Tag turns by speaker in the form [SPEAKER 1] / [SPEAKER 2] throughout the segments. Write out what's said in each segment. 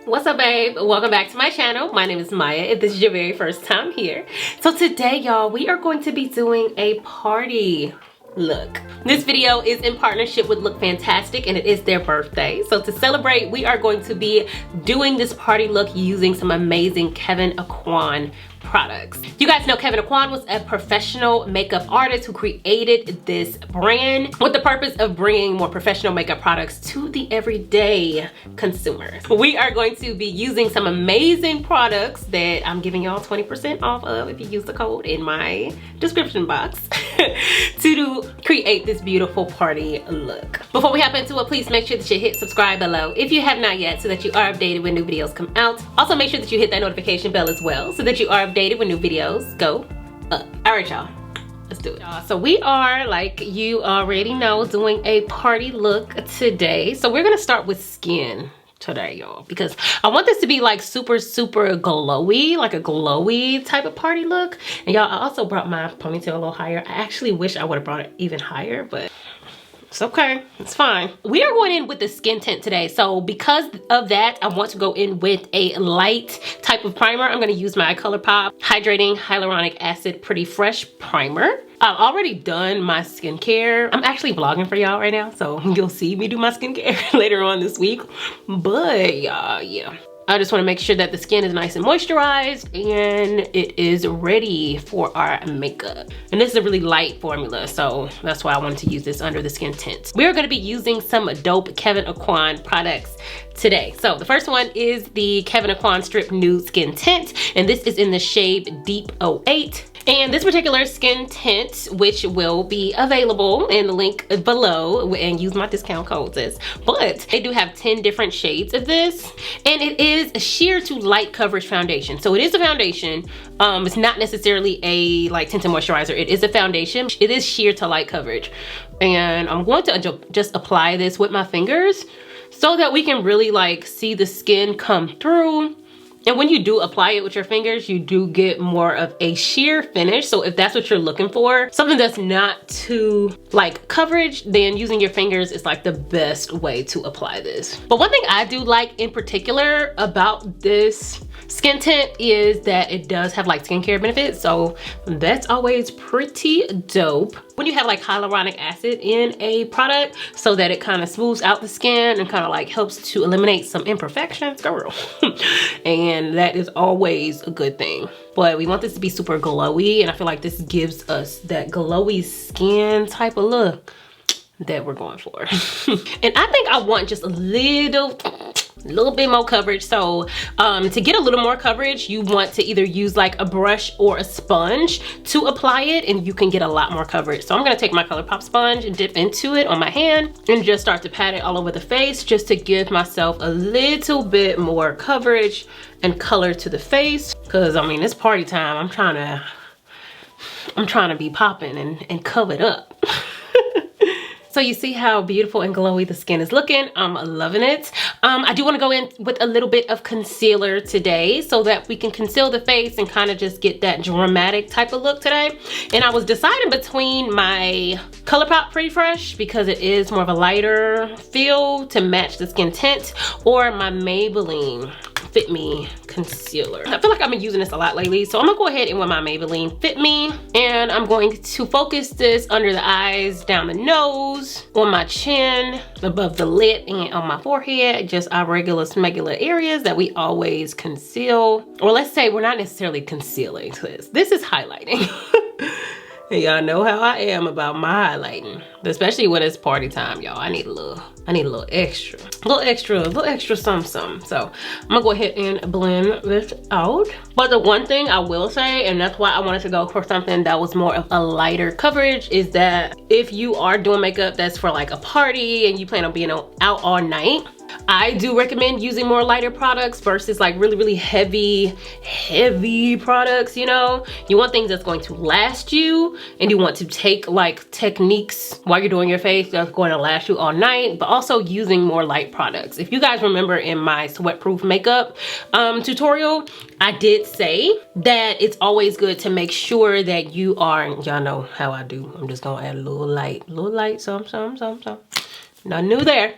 [SPEAKER 1] What's up, babe? Welcome back to my channel. My name is Maya if this is your very first time here. So today, y'all, we are going to be doing a party look. This video is in partnership with LookFantastic and it is their birthday. So to celebrate, we are going to be doing this party look using some amazing Kevyn Aucoin products. You guys know Kevyn Aucoin was a professional makeup artist who created this brand with the purpose of bringing more professional makeup products to the everyday consumers. We are going to be using some amazing products that I'm giving y'all 20% off of if you use the code in my description box to create this beautiful party look. Before we hop into it, please make sure that you hit subscribe below if you have not yet so that you are updated when new videos come out. Also make sure that you hit that notification bell as well so that you are updated when new videos go up. All right, y'all, let's do it. So we are, like you already know, doing a party look today. So we're gonna start with skin today, y'all, because I want this to be like super glowy, like a glowy type of party look. And y'all, I also brought my ponytail a little higher. I actually wish I would have brought it even higher, but it's okay, it's fine. We are going in with the skin tint today. So because of that, I want to go in with a light type of primer. I'm gonna use my Colourpop Hydrating Hyaluronic Acid Pretty Fresh Primer. I've already done my skincare. I'm actually vlogging for y'all right now, so you'll see me do my skincare later on this week. But yeah. I just want to make sure that the skin is nice and moisturized and it is ready for our makeup. And this is a really light formula, so that's why I wanted to use this under the skin tint. We're going to be using some dope Kevyn Aucoin products today. So the first one is the Kevyn Aucoin Strip Nude Skin Tint, and this is in the shade Deep 08. And this particular skin tint, which will be available in the link below, and use my discount code, sis. But they do have 10 different shades of this, and it is a sheer to light coverage foundation. So it is a foundation. It's not necessarily a like tinted moisturizer. It is a foundation. It is sheer to light coverage. And I'm going to just apply this with my fingers so that we can really like see the skin come through. And when you do apply it with your fingers, you do get more of a sheer finish. So if that's what you're looking for, something that's not too like coverage, then using your fingers is like the best way to apply this. But one thing I do like in particular about this skin tint is that it does have like skincare benefits. So that's always pretty dope when you have like hyaluronic acid in a product, so that it kind of smooths out the skin and kind of like helps to eliminate some imperfections, girl. And that is always a good thing. But we want this to be super glowy, and I feel like this gives us that glowy skin type of look that we're going for. And I think I want just a little bit more coverage. So to get a little more coverage, you want to either use like a brush or a sponge to apply it, and you can get a lot more coverage. So I'm gonna take my Colourpop sponge and dip into it on my hand and just start to pat it all over the face, just to give myself a little bit more coverage and color to the face. Cause I mean, it's party time. I'm trying to be popping and covered up. So you see how beautiful and glowy the skin is looking. I'm loving it. I do want to go in with a little bit of concealer today so that we can conceal the face and kind of just get that dramatic type of look today. And I was deciding between my Colourpop Pretty Fresh, because it is more of a lighter feel to match the skin tint, or my Maybelline Fit Me concealer. I feel like I've been using this a lot lately, so I'm gonna go ahead and with my Maybelline Fit Me, and I'm going to focus this under the eyes, down the nose, on my chin, above the lip, and on my forehead, just our regular smegular areas that we always conceal. Or let's say we're not necessarily concealing this is highlighting. Y'all know how I am about my highlighting, especially when it's party time, y'all. I need a little extra something. So I'm gonna go ahead and blend this out. But the one thing I will say, and that's why I wanted to go for something that was more of a lighter coverage, is that if you are doing makeup that's for like a party and you plan on being out all night, I do recommend using more lighter products versus like really heavy products. You know, you want things that's going to last you, and you want to take like techniques while you're doing your face that's going to last you all night, but also using more light products. If you guys remember in my sweat-proof makeup tutorial, I did say that it's always good to make sure that you are, y'all know how I do, I'm just gonna add a little light, some. Nothing new there.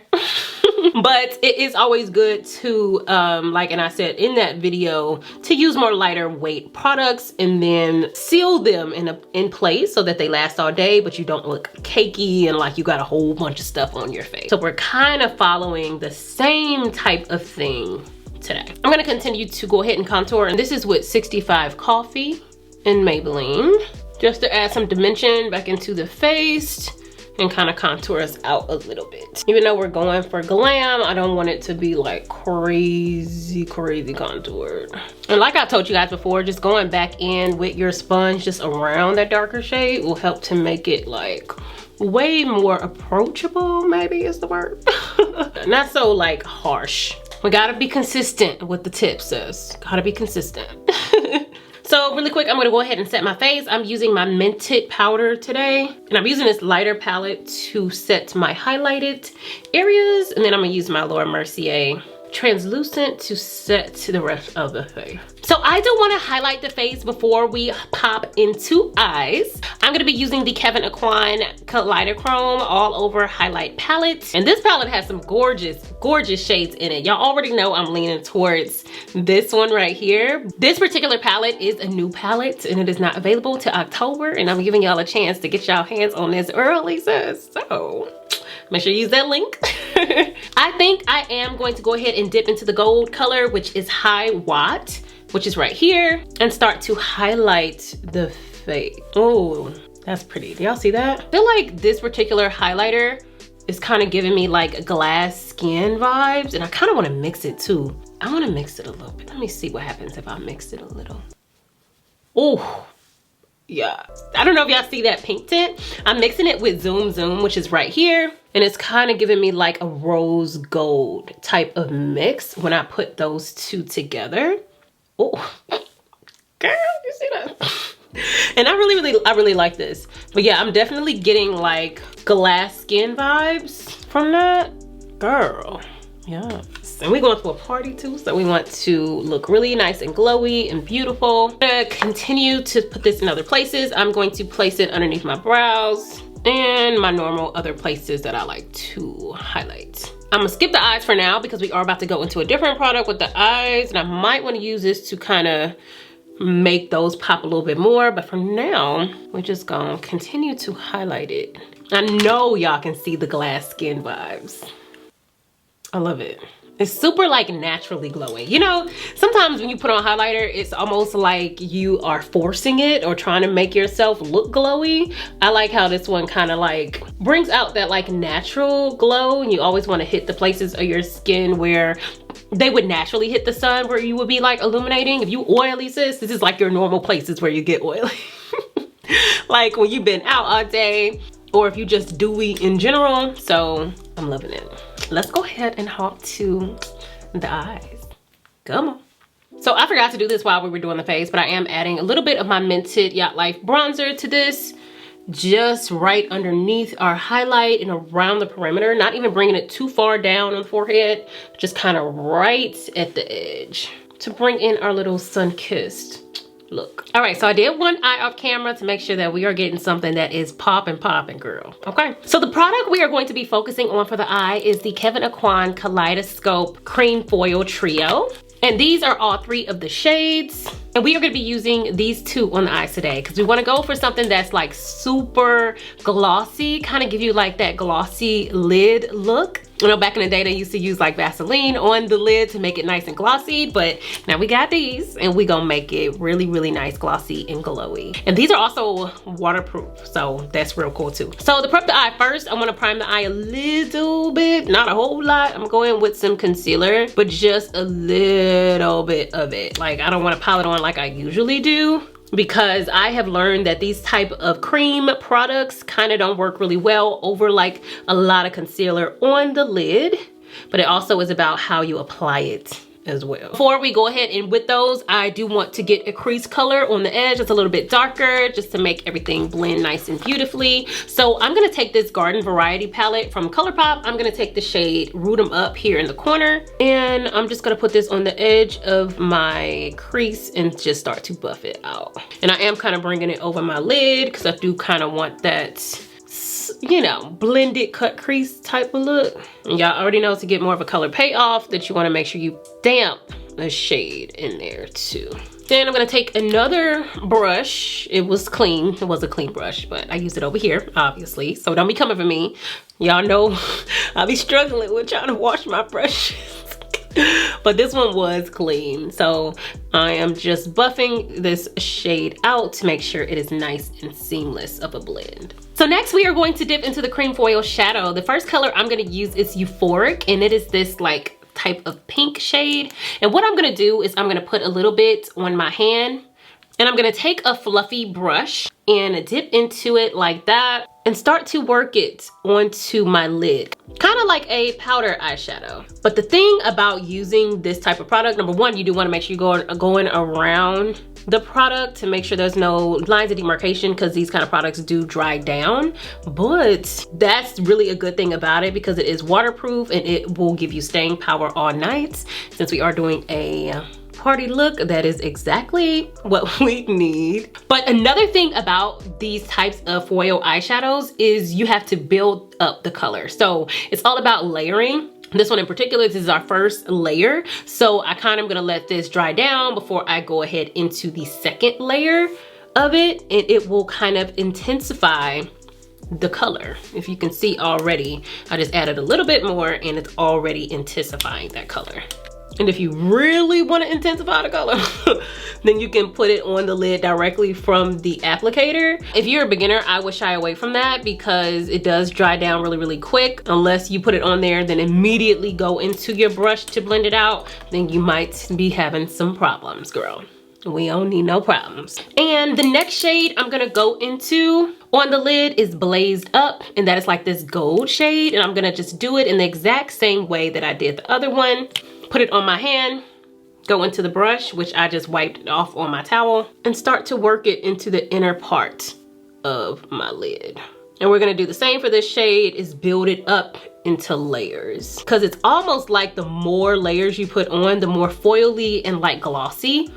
[SPEAKER 1] But it is always good to, like, and I said in that video, to use more lighter weight products and then seal them in place so that they last all day, but you don't look cakey and like you got a whole bunch of stuff on your face. So we're kind of following the same type of thing today. I'm gonna continue to go ahead and contour, and this is with 65 Coffee in Maybelline, just to add some dimension back into the face and kind of contour us out a little bit. Even though we're going for glam, I don't want it to be like crazy contoured. And like I told you guys before, just going back in with your sponge just around that darker shade will help to make it like way more approachable, maybe is the word. Not so like harsh. We gotta be consistent with the tips, sis. Gotta be consistent. So really quick, I'm gonna go ahead and set my face. I'm using my Mented powder today, and I'm using this lighter palette to set my highlighted areas, and then I'm gonna use my Laura Mercier translucent to set the rest of the face. So I do want to highlight the face before we pop into eyes. I'm gonna be using the Kevyn Aucoin Kaleidochrome All Over Highlight Palette. And this palette has some gorgeous shades in it. Y'all already know I'm leaning towards this one right here. This particular palette is a new palette and it is not available till October, and I'm giving y'all a chance to get y'all hands on this early, sis. So make sure you use that link. I think I am going to go ahead and dip into the gold color, which is High Watt, which is right here, and start to highlight the face. Oh, that's pretty. Do y'all see that? I feel like this particular highlighter is kind of giving me like glass skin vibes, and I kind of want to mix it too. I want to mix it a little bit. Let me see what happens if I mix it a little. Oh, yeah. I don't know if y'all see that pink tint. I'm mixing it with Zoom Zoom, which is right here. And it's kind of giving me like a rose gold type of mix when I put those two together. Oh, girl, you see that? And I really like this. But yeah, I'm definitely getting like glass skin vibes from that. Girl, yeah. And we're going to a party too, so we want to look really nice and glowy and beautiful. I'm gonna continue to put this in other places. I'm going to place it underneath my brows and my normal other places that I like to highlight. I'm gonna skip the eyes for now because we are about to go into a different product with the eyes, and I might want to use this to kind of make those pop a little bit more, but for now, we're just gonna continue to highlight it. I know y'all can see the glass skin vibes. I love it. It's super like naturally glowing. You know, sometimes when you put on highlighter, it's almost like you are forcing it or trying to make yourself look glowy. I like how this one kind of like brings out that like natural glow, and you always want to hit the places of your skin where they would naturally hit the sun, where you would be like illuminating. If you oily, sis, this is like your normal places where you get oily. Like when you've been out all day, or if you just dewy in general. So I'm loving it. Let's go ahead and hop to the eyes. Come on. So I forgot to do this while we were doing the face, but I am adding a little bit of my Mented Yacht Life bronzer to this, just right underneath our highlight and around the perimeter, not even bringing it too far down on the forehead, just kind of right at the edge to bring in our little sun-kissed look. All right, so I did one eye off camera to make sure that we are getting something that is popping, girl. Okay, so the product we are going to be focusing on for the eye is the Kevyn Aucoin Kaleidoscope Cream Foil Trio. And these are all 3 of the shades. And we are gonna be using these 2 on the eyes today because we wanna go for something that's like super glossy, kind of give you like that glossy lid look. You know, back in the day, they used to use like Vaseline on the lid to make it nice and glossy, but now we got these and we gonna make it really nice, glossy and glowy. And these are also waterproof, so that's real cool too. So to prep the eye first, I'm gonna prime the eye a little bit, not a whole lot. I'm going with some concealer, but just a little bit of it. Like, I don't wanna pile it on like I usually do, because I have learned that these type of cream products kind of don't work really well over like a lot of concealer on the lid, but it also is about how you apply it as well. Before we go ahead and with those, I do want to get a crease color on the edge. It's a little bit darker just to make everything blend nice and beautifully. So I'm gonna take this Garden Variety palette from Colourpop. I'm gonna take the shade Root 'em Up here in the corner, and I'm just gonna put this on the edge of my crease and just start to buff it out. And I am kind of bringing it over my lid because I do kind of want that you know, blended cut crease type of look. And y'all already know to get more of a color payoff that you want to make sure you damp a shade in there too. Then I'm gonna take another brush. It was clean, it was a clean brush, but I used it over here, obviously. So don't be coming for me. Y'all know I'll be struggling with trying to wash my brushes. But this one was clean. So I am just buffing this shade out to make sure it is nice and seamless of a blend. So next we are going to dip into the cream foil shadow. The first color I'm gonna use is Euphoric, and it is this like type of pink shade. And what I'm gonna do is I'm gonna put a little bit on my hand, and I'm gonna take a fluffy brush and dip into it like that and start to work it onto my lid. Kind of like a powder eyeshadow. But the thing about using this type of product, number one, you do wanna make sure you're going around the product to make sure there's no lines of demarcation, because these kind of products do dry down. But that's really a good thing about it, because it is waterproof and it will give you staying power all night. Since we are doing a party look, that is exactly what we need. But another thing about these types of foil eyeshadows is you have to build up the color. So it's all about layering. This one in particular, this is our first layer. So I kind of gonna let this dry down before I go ahead into the second layer of it, and it will kind of intensify the color. If you can see already, I just added a little bit more and it's already intensifying that color. And if you really want to intensify the color, then you can put it on the lid directly from the applicator. If you're a beginner, I would shy away from that because it does dry down really, really quick. Unless you put it on there, then immediately go into your brush to blend it out, then you might be having some problems, girl. We don't need no problems. And the next shade I'm gonna go into on the lid is Blazed Up, and that is like this gold shade. And I'm gonna just do it in the exact same way that I did the other one. Put it on my hand, go into the brush, which I just wiped it off on my towel, and start to work it into the inner part of my lid. And we're gonna do the same for this shade, is build it up into layers. Because it's almost like the more layers you put on, the more foily and like glossy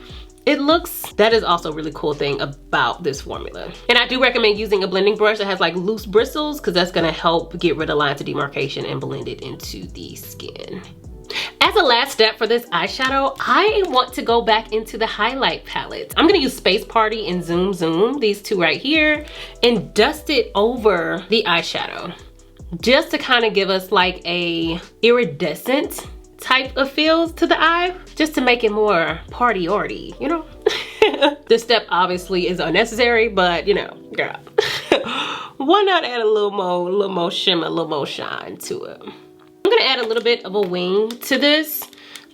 [SPEAKER 1] it looks. That is also a really cool thing about this formula. And I do recommend using a blending brush that has like loose bristles, because that's gonna help get rid of lines of demarcation and blend it into the skin. As a last step for this eyeshadow, I want to go back into the highlight palette. I'm gonna use Space Party and Zoom Zoom, these two right here, and dust it over the eyeshadow, just to kind of give us like a iridescent type of feels to the eye, just to make it more party-orty, you know? This step obviously is unnecessary, but you know, girl, why not add a little more shimmer, a little more shine to it? I'm gonna add a little bit of a wing to this,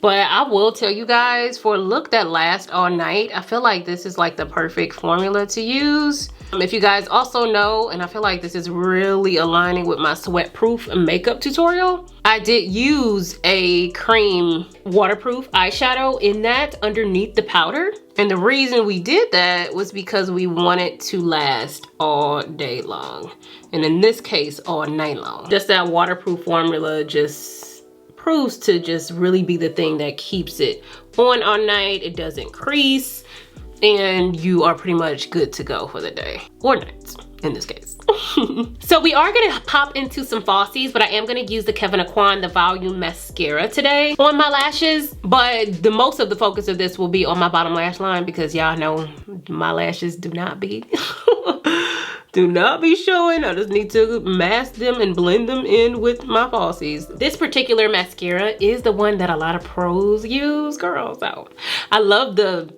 [SPEAKER 1] but I will tell you guys, for a look that lasts all night, I feel like this is like the perfect formula to use. If you guys also know, and I feel like this is really aligning with my sweat-proof makeup tutorial, I did use a cream waterproof eyeshadow in that underneath the powder. And the reason we did that was because we want it to last all day long. And in this case, all night long. Just that waterproof formula just proves to just really be the thing that keeps it on all night. It doesn't crease, and you are pretty much good to go for the day, or night in this case. So we are gonna pop into some falsies, but I am gonna use the Kevyn Aucoin, the Volume Mascara today on my lashes. But the most of the focus of this will be on my bottom lash line, because y'all know my lashes do not be showing. I just need to mask them and blend them in with my falsies. This particular mascara is the one that a lot of pros use, girl. So I love the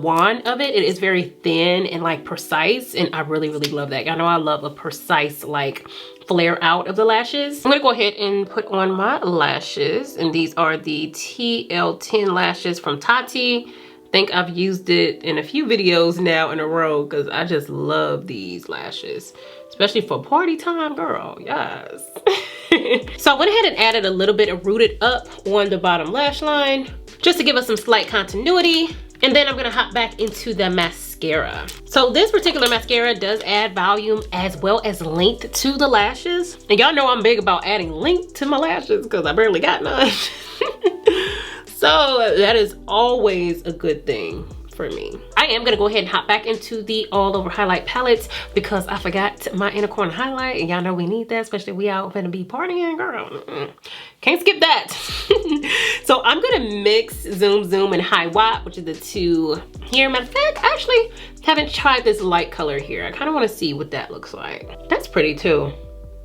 [SPEAKER 1] wand of it. It is very thin and like precise, and I really, really love that. I know I love a precise like flare out of the lashes. I'm gonna go ahead and put on my lashes, and these are the TL10 lashes from Tati. I think I've used it in a few videos now in a row, because I just love these lashes, especially for party time, girl. Yes. So I went ahead and added a little bit of Rooted Up on the bottom lash line, just to give us some slight continuity. And then I'm gonna hop back into the mascara. So this particular mascara does add volume as well as length to the lashes. And y'all know I'm big about adding length to my lashes, because I barely got none. So that is always a good thing for me. I am gonna go ahead and hop back into the all over highlight palettes because I forgot my inner corner highlight, and y'all know we need that, especially we out gonna be partying, girl. Can't skip that. So I'm gonna mix Zoom and High Watt, which is the two here. Matter of fact, I actually haven't tried this light color here. I kind of want to see what that looks like. That's pretty too.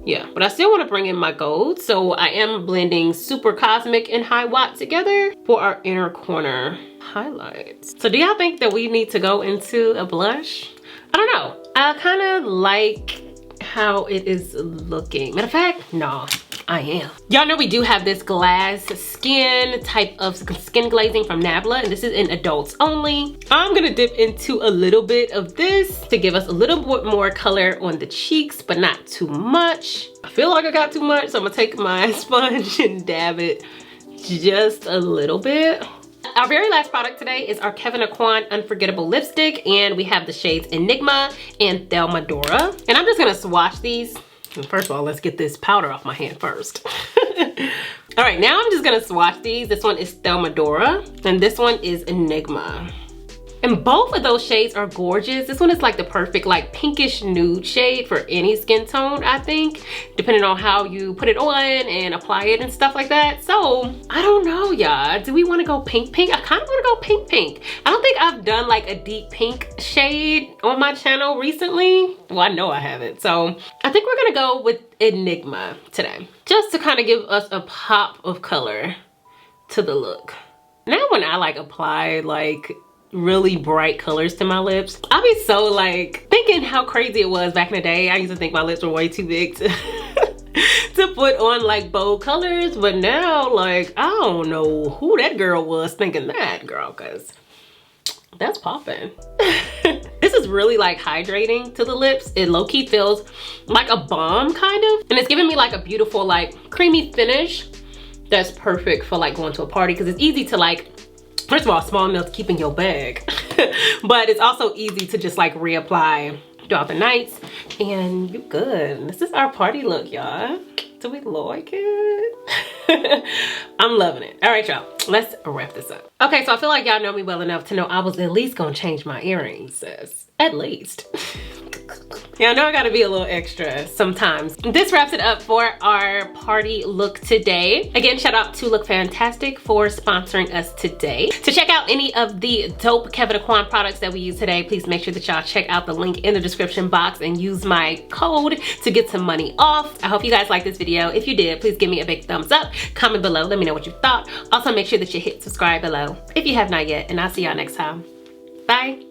[SPEAKER 1] Yeah, but I still want to bring in my gold, so I am blending Super Cosmic and High Watt together for our inner corner highlights. So do y'all think that we need to go into a blush? I don't know. I kind of like how it is looking. Matter of fact, no, I am. Y'all know we do have this glass skin type of skin glazing from Nabla, and this is in adults only. I'm gonna dip into a little bit of this to give us a little bit more color on the cheeks, but not too much. I feel like I got too much, so I'm gonna take my sponge and dab it just a little bit. Our very last product today is our Kevyn Aucoin Unforgettable Lipstick, and we have the shades Enigma and Thelma Dora. And I'm just gonna swatch these. First of all, let's get this powder off my hand first. All right, now I'm just gonna swatch these. This one is Thelma Dora, and this one is Enigma. And both of those shades are gorgeous. This one is like the perfect like pinkish nude shade for any skin tone, I think, depending on how you put it on and apply it and stuff like that. So I don't know, y'all. Do we want to go pink? I kind of want to go pink. I don't think I've done like a deep pink shade on my channel recently. Well, I know I haven't. So I think we're gonna go with Enigma today, just to kind of give us a pop of color to the look. Now when I like apply like really bright colors to my lips, I'll be so like thinking how crazy it was back in the day. I used to think my lips were way too big to, to put on like bold colors, but now like I don't know who that girl was thinking that, girl, because that's popping. This is really like hydrating to the lips. It low-key feels like a balm kind of, and it's giving me like a beautiful like creamy finish that's perfect for like going to a party, because it's easy to like, first of all, small amounts keep in your bag, but it's also easy to just like reapply throughout the nights, and you good. This is our party look, y'all. Do we like it? I'm loving it. All right, y'all, let's wrap this up. Okay, so I feel like y'all know me well enough to know I was at least gonna change my earrings, sis. At least. Yeah, I know I gotta be a little extra sometimes. This wraps it up for our party look today. Again, shout out to LookFantastic for sponsoring us today. To check out any of the dope Kevyn Aucoin products that we use today, please make sure that y'all check out the link in the description box and use my code to get some money off. I hope you guys liked this video. If you did, please give me a big thumbs up. Comment below, let me know what you thought. Also, make sure that you hit subscribe below if you have not yet, and I'll see y'all next time. Bye.